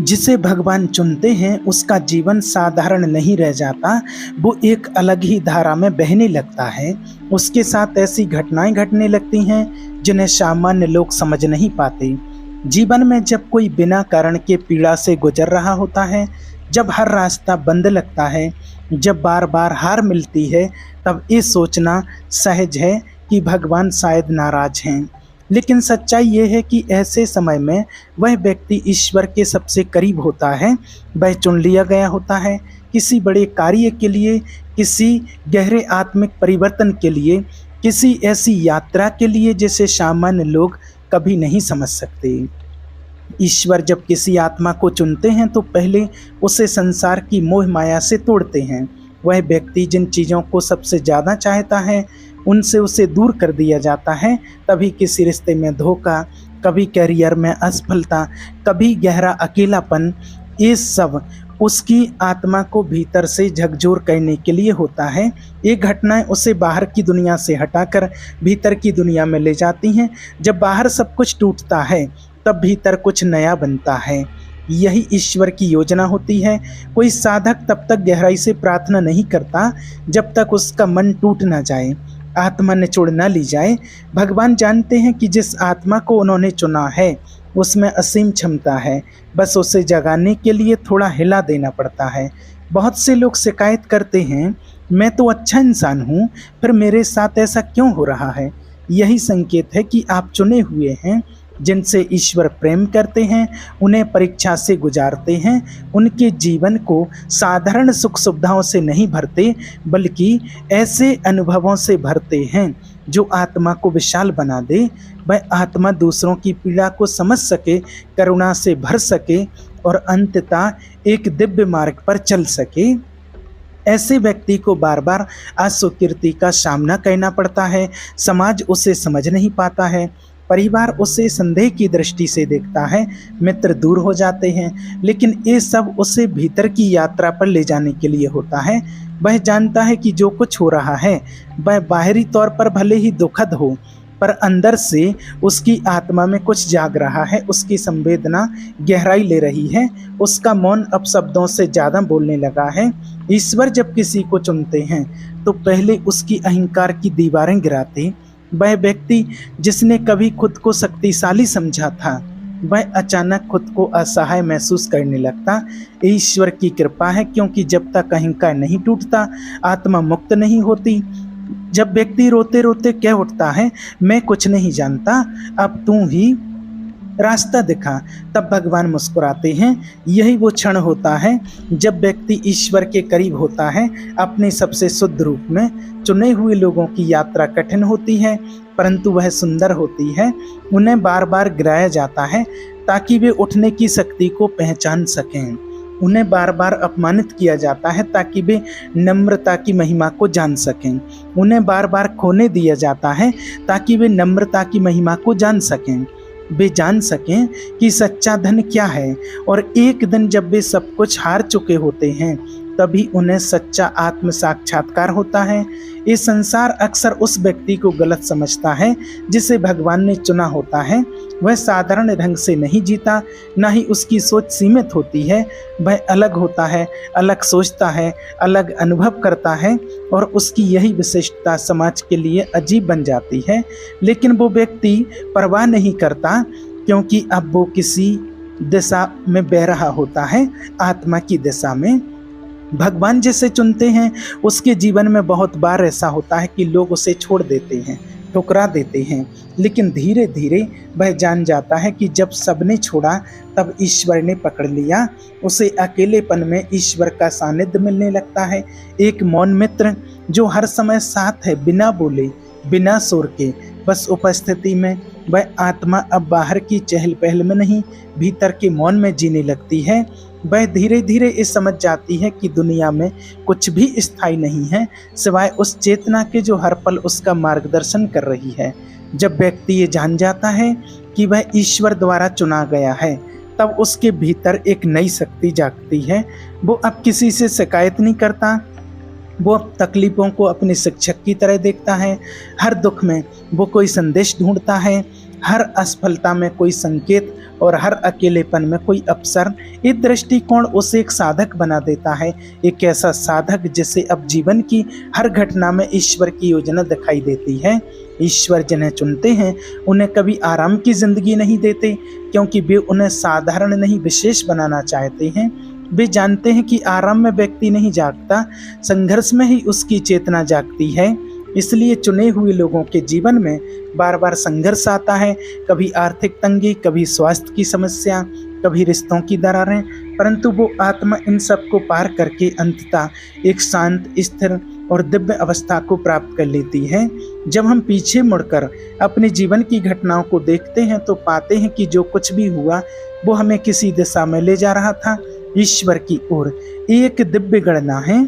जिसे भगवान चुनते हैं उसका जीवन साधारण नहीं रह जाता, वो एक अलग ही धारा में बहने लगता है। उसके साथ ऐसी घटनाएं घटने लगती हैं जिन्हें सामान्य लोग समझ नहीं पाते। जीवन में जब कोई बिना कारण के पीड़ा से गुजर रहा होता है, जब हर रास्ता बंद लगता है, जब बार बार हार मिलती है, तब ये सोचना सहज है कि भगवान शायद नाराज हैं। लेकिन सच्चाई ये है कि ऐसे समय में वह व्यक्ति ईश्वर के सबसे करीब होता है। वह चुन लिया गया होता है किसी बड़े कार्य के लिए, किसी गहरे आत्मिक परिवर्तन के लिए, किसी ऐसी यात्रा के लिए जिसे सामान्य लोग कभी नहीं समझ सकते। ईश्वर जब किसी आत्मा को चुनते हैं तो पहले उसे संसार की मोह माया से तोड़ते हैं। वह व्यक्ति जिन चीज़ों को सबसे ज़्यादा चाहता है उनसे उसे दूर कर दिया जाता है। कभी किसी रिश्ते में धोखा, कभी करियर में असफलता, कभी गहरा अकेलापन, ये सब उसकी आत्मा को भीतर से झकझोर करने के लिए होता है। ये घटनाएं उसे बाहर की दुनिया से हटाकर भीतर की दुनिया में ले जाती हैं। जब बाहर सब कुछ टूटता है तब भीतर कुछ नया बनता है। यही ईश्वर की योजना होती है। कोई साधक तब तक गहराई से प्रार्थना नहीं करता जब तक उसका मन टूट ना जाए, आत्मा निचोड़ न ली जाए। भगवान जानते हैं कि जिस आत्मा को उन्होंने चुना है उसमें असीम क्षमता है, बस उसे जगाने के लिए थोड़ा हिला देना पड़ता है। बहुत से लोग शिकायत करते हैं, मैं तो अच्छा इंसान हूँ, फिर मेरे साथ ऐसा क्यों हो रहा है। यही संकेत है कि आप चुने हुए हैं। जिनसे ईश्वर प्रेम करते हैं उन्हें परीक्षा से गुजारते हैं, उनके जीवन को साधारण सुख सुविधाओं से नहीं भरते बल्कि ऐसे अनुभवों से भरते हैं जो आत्मा को विशाल बना दे। वह आत्मा दूसरों की पीड़ा को समझ सके, करुणा से भर सके और अंततः एक दिव्य मार्ग पर चल सके। ऐसे व्यक्ति को बार बार अस्वीकृति का सामना करना पड़ता है। समाज उसे समझ नहीं पाता है, परिवार उसे संदेह की दृष्टि से देखता है, मित्र दूर हो जाते हैं। लेकिन ये सब उसे भीतर की यात्रा पर ले जाने के लिए होता है। वह जानता है कि जो कुछ हो रहा है वह बाहरी तौर पर भले ही दुखद हो, पर अंदर से उसकी आत्मा में कुछ जाग रहा है। उसकी संवेदना गहराई ले रही है, उसका मौन अब शब्दों से ज़्यादा बोलने लगा है। ईश्वर जब किसी को चुनते हैं तो पहले उसकी अहंकार की दीवारें गिराते। वह व्यक्ति जिसने कभी खुद को शक्तिशाली समझा था वह अचानक खुद को असहाय महसूस करने लगता। ईश्वर की कृपा है, क्योंकि जब तक अहंकार नहीं टूटता आत्मा मुक्त नहीं होती। जब व्यक्ति रोते रोते कह उठता है, मैं कुछ नहीं जानता, अब तू ही रास्ता दिखा, तब भगवान मुस्कुराते हैं। यही वो क्षण होता है जब व्यक्ति ईश्वर के करीब होता है। अपने सबसे शुद्ध रूप में चुने हुए लोगों की यात्रा कठिन होती है, परंतु वह सुंदर होती है। उन्हें बार बार गिराया जाता है ताकि वे उठने की शक्ति को पहचान सकें। उन्हें बार बार अपमानित किया जाता है ताकि वे नम्रता की महिमा को जान सकें। उन्हें बार बार खोने दिया जाता है ताकि वे नम्रता की महिमा को जान सकें। वे जान सकें कि सच्चा धन क्या है, और एक दिन जब वे सब कुछ हार चुके होते हैं तभी उन्हें सच्चा आत्म साक्षात्कार होता है। ये संसार अक्सर उस व्यक्ति को गलत समझता है जिसे भगवान ने चुना होता है। वह साधारण ढंग से नहीं जीता, ना ही उसकी सोच सीमित होती है। वह अलग होता है, अलग सोचता है, अलग अनुभव करता है, और उसकी यही विशिष्टता समाज के लिए अजीब बन जाती है। लेकिन वो व्यक्ति परवाह नहीं करता, क्योंकि अब वो किसी दिशा में बह रहा होता है, आत्मा की दिशा में। भगवान जिसे चुनते हैं उसके जीवन में बहुत बार ऐसा होता है कि लोग उसे छोड़ देते हैं, ठुकरा देते हैं, लेकिन धीरे धीरे वह जान जाता है कि जब सबने छोड़ा तब ईश्वर ने पकड़ लिया। उसे अकेलेपन में ईश्वर का सानिध्य मिलने लगता है, एक मौन मित्र जो हर समय साथ है, बिना बोले, बिना शोर के, बस उपस्थिति में। वह आत्मा अब बाहर की चहल पहल में नहीं, भीतर के मौन में जीने लगती है। वह धीरे धीरे ये समझ जाती है कि दुनिया में कुछ भी स्थायी नहीं है सिवाय उस चेतना के जो हर पल उसका मार्गदर्शन कर रही है। जब व्यक्ति ये जान जाता है कि वह ईश्वर द्वारा चुना गया है तब उसके भीतर एक नई शक्ति जागती है। वो अब किसी से शिकायत नहीं करता, वो अब तकलीफ़ों को अपने शिक्षक की तरह देखता है। हर दुख में वो कोई संदेश ढूंढता है, हर असफलता में कोई संकेत और हर अकेलेपन में कोई अवसर। ये दृष्टिकोण उसे एक साधक बना देता है, एक ऐसा साधक जिसे अब जीवन की हर घटना में ईश्वर की योजना दिखाई देती है। ईश्वर जिन्हें चुनते हैं उन्हें कभी आराम की जिंदगी नहीं देते, क्योंकि वे उन्हें साधारण नहीं विशेष बनाना चाहते हैं। वे जानते हैं कि आराम में व्यक्ति नहीं जागता, संघर्ष में ही उसकी चेतना जागती है। इसलिए चुने हुए लोगों के जीवन में बार बार संघर्ष आता है, कभी आर्थिक तंगी, कभी स्वास्थ्य की समस्या, कभी रिश्तों की दरारें, परंतु वो आत्मा इन सब को पार करके अंततः एक शांत, स्थिर और दिव्य अवस्था को प्राप्त कर लेती है। जब हम पीछे मुड़कर अपने जीवन की घटनाओं को देखते हैं तो पाते हैं कि जो कुछ भी हुआ वो हमें किसी दिशा में ले जा रहा था, ईश्वर की ओर। एक दिव्य गणना है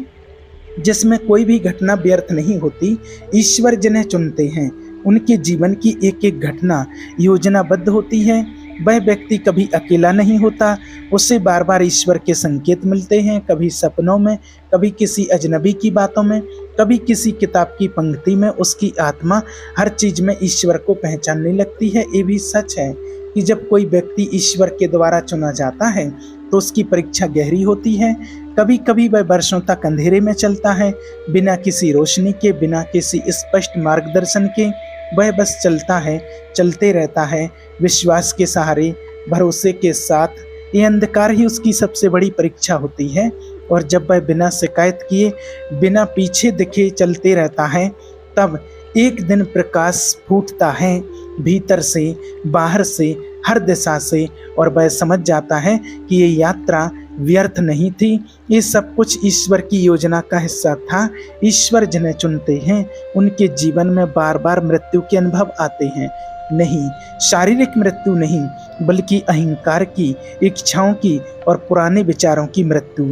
जिसमें कोई भी घटना व्यर्थ नहीं होती। ईश्वर जिन्हें चुनते हैं उनके जीवन की एक एक घटना योजनाबद्ध होती है। वह व्यक्ति कभी अकेला नहीं होता, उसे बार बार ईश्वर के संकेत मिलते हैं, कभी सपनों में, कभी किसी अजनबी की बातों में, कभी किसी किताब की पंक्ति में। उसकी आत्मा हर चीज में ईश्वर को पहचानने लगती है। ये भी सच है कि जब कोई व्यक्ति ईश्वर के द्वारा चुना जाता है तो उसकी परीक्षा गहरी होती है। कभी कभी वह वर्षों तक अंधेरे में चलता है, बिना किसी रोशनी के, बिना किसी स्पष्ट मार्गदर्शन के। वह बस चलता है, चलते रहता है, विश्वास के सहारे, भरोसे के साथ। ये अंधकार ही उसकी सबसे बड़ी परीक्षा होती है। और जब वह बिना शिकायत किए, बिना पीछे दिखे चलते रहता है, तब एक दिन प्रकाश फूटता है, भीतर से, बाहर से, हर दिशा से, और वह समझ जाता है कि ये यात्रा व्यर्थ नहीं थी। ये सब कुछ ईश्वर की योजना का हिस्सा था। ईश्वर जिन्हें चुनते हैं उनके जीवन में बार बार मृत्यु के अनुभव आते हैं। नहीं, शारीरिक मृत्यु नहीं, बल्कि अहंकार की, इच्छाओं की और पुराने विचारों की मृत्यु।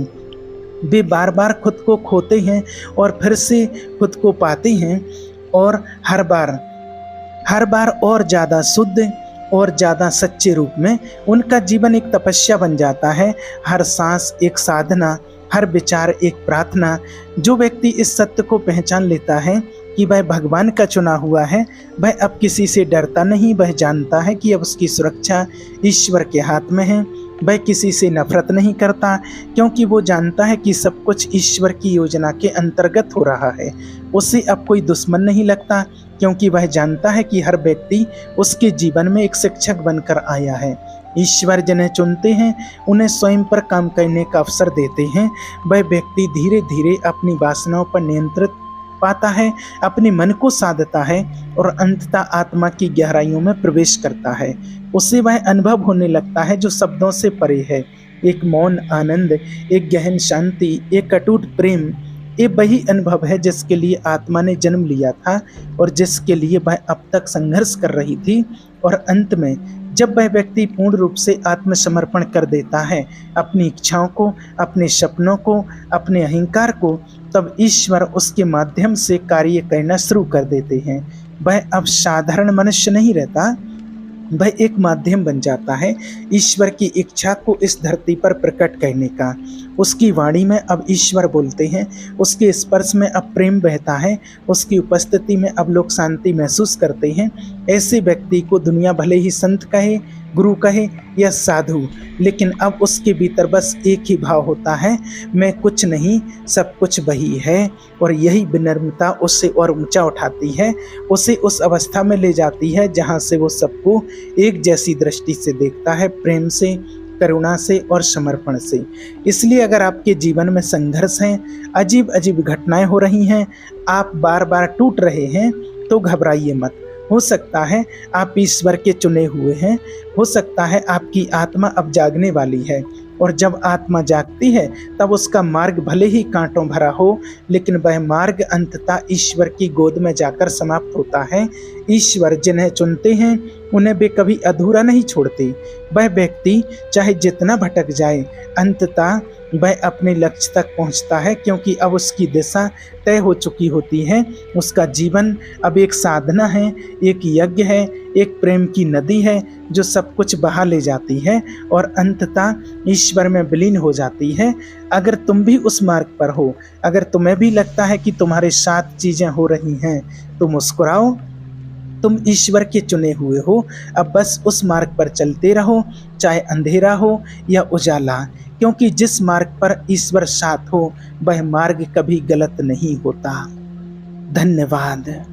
वे बार बार खुद को खोते हैं और फिर से खुद को पाते हैं, और हर बार और ज़्यादा शुद्ध और ज़्यादा सच्चे रूप में। उनका जीवन एक तपस्या बन जाता है, हर सांस एक साधना, हर विचार एक प्रार्थना। जो व्यक्ति इस सत्य को पहचान लेता है कि वह भगवान का चुना हुआ है, वह अब किसी से डरता नहीं। वह जानता है कि अब उसकी सुरक्षा ईश्वर के हाथ में है। वह किसी से नफरत नहीं करता, क्योंकि वो जानता है कि सब कुछ ईश्वर की योजना के अंतर्गत हो रहा है। उसे अब कोई दुश्मन नहीं लगता, क्योंकि वह जानता है कि हर व्यक्ति उसके जीवन में एक शिक्षक बनकर आया है। ईश्वर जिन्हें चुनते हैं उन्हें स्वयं पर काम करने का अवसर देते हैं। वह व्यक्ति धीरे धीरे अपनी वासनाओं पर नियंत्रित पाता है, अपने मन को साधता है और अंततः आत्मा की गहराइयों में प्रवेश करता है। उसे वह अनुभव होने लगता है जो शब्दों से परे है। एक मौन आनंद, एक गहन शांति, एक अटूट प्रेम। ये वही अनुभव है जिसके लिए आत्मा ने जन्म लिया था और जिसके लिए वह अब तक संघर्ष कर रही थी। और अंत में जब वह व्यक्ति पूर्ण रूप से आत्मसमर्पण कर देता है, अपनी इच्छाओं को, अपने सपनों को, अपने अहंकार को, तब ईश्वर उसके माध्यम से कार्य करना शुरू कर देते हैं। वह अब साधारण मनुष्य नहीं रहता, वह एक माध्यम बन जाता है ईश्वर की इच्छा को इस धरती पर प्रकट करने का। उसकी वाणी में अब ईश्वर बोलते हैं, उसके स्पर्श में अब प्रेम बहता है, उसकी उपस्थिति में अब लोग शांति महसूस करते हैं। ऐसे व्यक्ति को दुनिया भले ही संत कहे, गुरु कहे या साधु, लेकिन अब उसके भीतर बस एक ही भाव होता है, मैं कुछ नहीं, सब कुछ वही है। और यही विनम्रता उससे और ऊंचा उठाती है, उसे उस अवस्था में ले जाती है जहाँ से वो सबको एक जैसी दृष्टि से देखता है, प्रेम से, करुणा से और समर्पण से। इसलिए अगर आपके जीवन में संघर्ष हैं, अजीब अजीब घटनाएं हो रही हैं, आप बार बार टूट रहे हैं, तो घबराइए मत। हो सकता है आप ईश्वर के चुने हुए हैं, हो सकता है आपकी आत्मा अब जागने वाली है। और जब आत्मा जागती है तब उसका मार्ग भले ही कांटों भरा हो, लेकिन वह मार्ग अंततः ईश्वर की गोद में जाकर समाप्त होता है। ईश्वर जिन्हें चुनते हैं उन्हें वे कभी अधूरा नहीं छोड़ते। वह व्यक्ति चाहे जितना भटक जाए, अंततः वह अपने लक्ष्य तक पहुंचता है, क्योंकि अब उसकी दिशा तय हो चुकी होती है। उसका जीवन अब एक साधना है, एक यज्ञ है, एक प्रेम की नदी है जो सब कुछ बहा ले जाती है और अंततः ईश्वर में विलीन हो जाती है। अगर तुम भी उस मार्ग पर हो, अगर तुम्हें भी लगता है कि तुम्हारे साथ चीज़ें हो रही हैं, तो मुस्कुराओ, तुम ईश्वर के चुने हुए हो। अब बस उस मार्ग पर चलते रहो, चाहे अंधेरा हो या उजाला, क्योंकि जिस मार्ग पर ईश्वर साथ हो वह मार्ग कभी गलत नहीं होता। धन्यवाद।